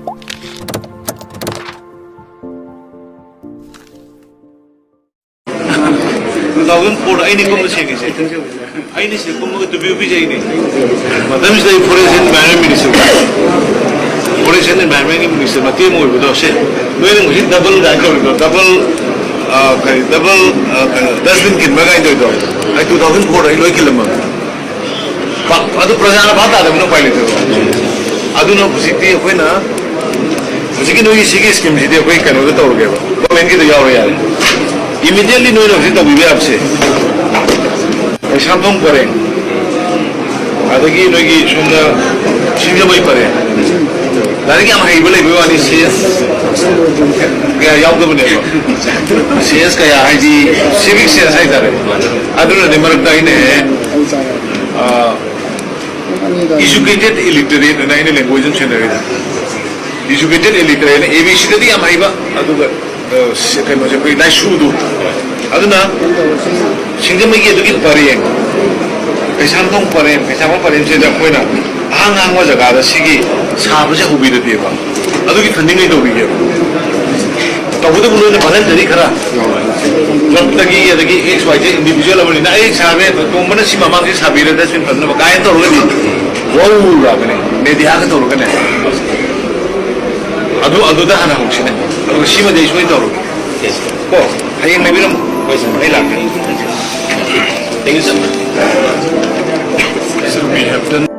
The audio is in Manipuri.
2004 aini kumna chengise aini se kumna to bi jaini madam is the forest environment minister forest environment minister mati mo bido se noine mo double double dustbin kin magai do ai 2004 ai loi kilama adu prajana bata da no paile to adu no busiti hoina busiki no isigi scheme ji de hoi kanu to toge ba government ki to yaw ya immediately no no to bi apse samthong pare adagi no gi sumna sinja bai pare dari am hai bole bi ani cs ya yaw do ne cs ka ya hai ji civic cs hai dare adu ne mar dai ne educated illiterate na ine language um chendare educated illiterate ne abc di am hai ba adu ga kai no je pai dai shudu aduna singamai gi adugi pareng pesamthong pareng pesama pareng se da koina hang wa jaga da sigi sabu je hubi de deba adugi funding nei do bi ge tabudu bulo ne balan dari khara job tagi adagi xyz individual level na ai sabe to mana si mama ke sabire da sin fanna ba kai to ro ni wo la bane ne dia ka to ro kana adu da hana hoksine adu si ma de shoi to ro ko hayeng mai biram I like it. Thank you so much. So we have done